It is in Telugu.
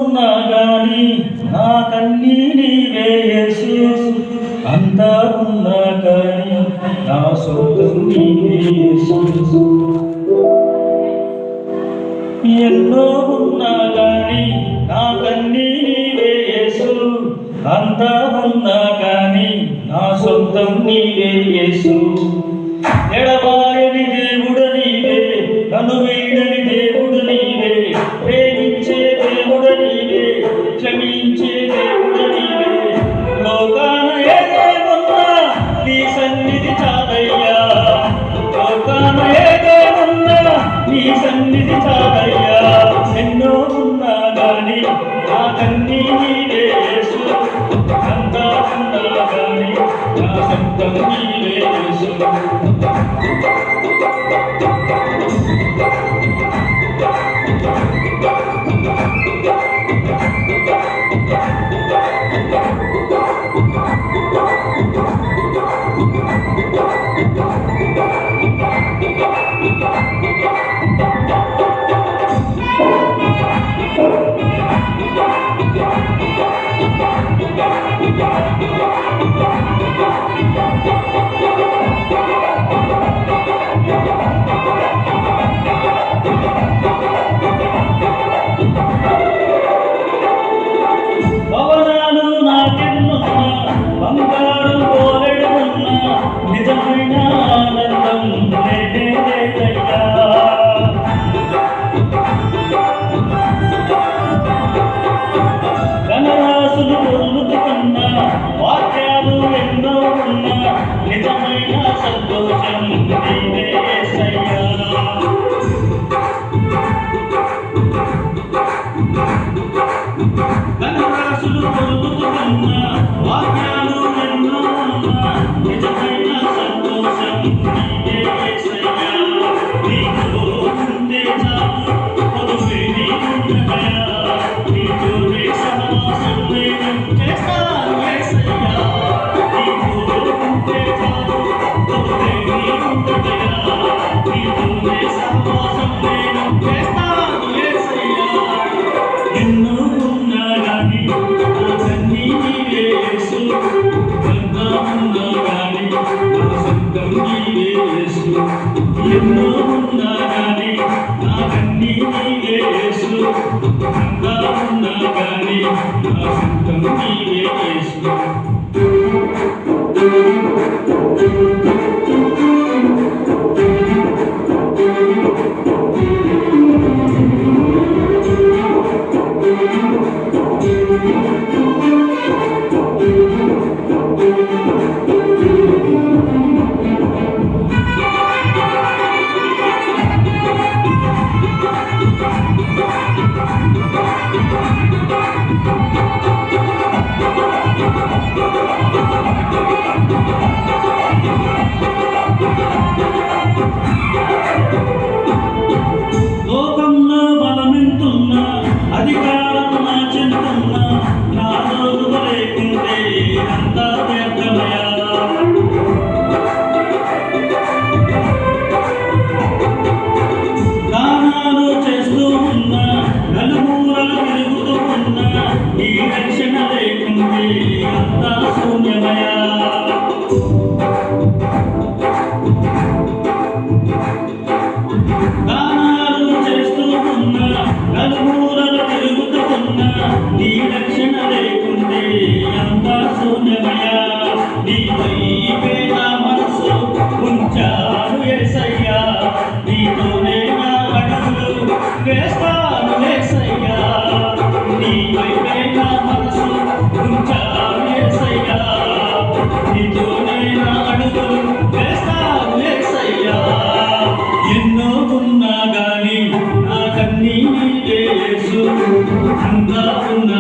ఉన్నా గాని నాకన్నీ నీవే యేసు, అంతా ఉన్నా గాని నా సొంతం నీవే యేసు. ఎన్నో ఉన్నా గాని నాకన్నీ నీవే యేసు, అంతా ఉన్నా గాని నా సొంతం నీవే యేసు. ఎడబాయని దేవుడు నీవే, నన్ను వీడని దేవుడు నీవే, ప్రేమించే దేవుడు నీవే, క్షమించే దేవుడు నీవే. లోకాన ఏదేమున్నా నీ సన్నిధి చాలయ్యా, లోకాన ఏదేమున్నా నీ సన్నిధి చాలయ్యా. ఎన్నో ఉన్నా గాని నాకన్నీ నీవే యేసు, అంతా ఉన్నా గాని నా సొంతం నీవే యేసు. భవనాలు నాకెన్నున్నా, బంగారు పోలెడున్నా, నిజమైన ఆనందం లేనే లేదయ్యా. ధనరాశులు పొందుతున్నా, వాక్యాలు ఎన్నో ఉన్నా, నిజమైన సంతోషం నీవే యేసయ్యా. ధనరాశులు పొందుతున్నా, వాక్యాలు ఎన్నో ఉన్నా, నిజమైన సంతోషం నీవే యేసయ్యా. నీతో ఉంటే చాలు, పొదుపే నీకుండగా, నీతోనే సహవాసం నేను చేస్తాను యేసయ్యా. నీతో ఉంటే చాలు, పొదుపే నీకుండగా, నీతోనే సహవాసం నేను చేస్తాను యేసయ్యా. ఎన్నో ఉన్నా గాని నాకన్నీ నీవే యేసు, అంతా ఉన్నా గాని నా సొంతం నీవే యేసు. ఎన్నో ఉన్నా గాని నాకన్నీ నీవే యేసు, అంతా ఉన్నా గాని నా సొంతం నీవే యేసు. లోకంలో బలమెంతున్నా, అధికారం నా చెందుతున్నా, నా రోజు లేకుంటే అంతా వ్యర్థమయ్యా. దానాలు చేస్తూ ఉన్నా, నలుమూలలు తిరుగుతూ ఉన్నా, ఈ రక్షణ లేకుంటే అంతా శూన్యమయ్యా. దానాలు చేస్తూ ఉన్నా, నలుమూలలు తిరుగుతూ ఉన్నా, నీ రక్షణ లేకుంటే అంతా శూన్యమయ్యా. నీపై నా మనసు ఉంచాను యేసయ్యా, నీతోనే నా అడుగులు వేస్తాను యేసయ్యా. నీపై నా మనసు ఉంచాను యేసయ్యా, నీతోనే నా అడుగులు వేస్తాను యేసయ్యా. ఎన్నో ఉన్నా గాని నాకన్నీ నీవే యేసు, అంతా ఉన్నా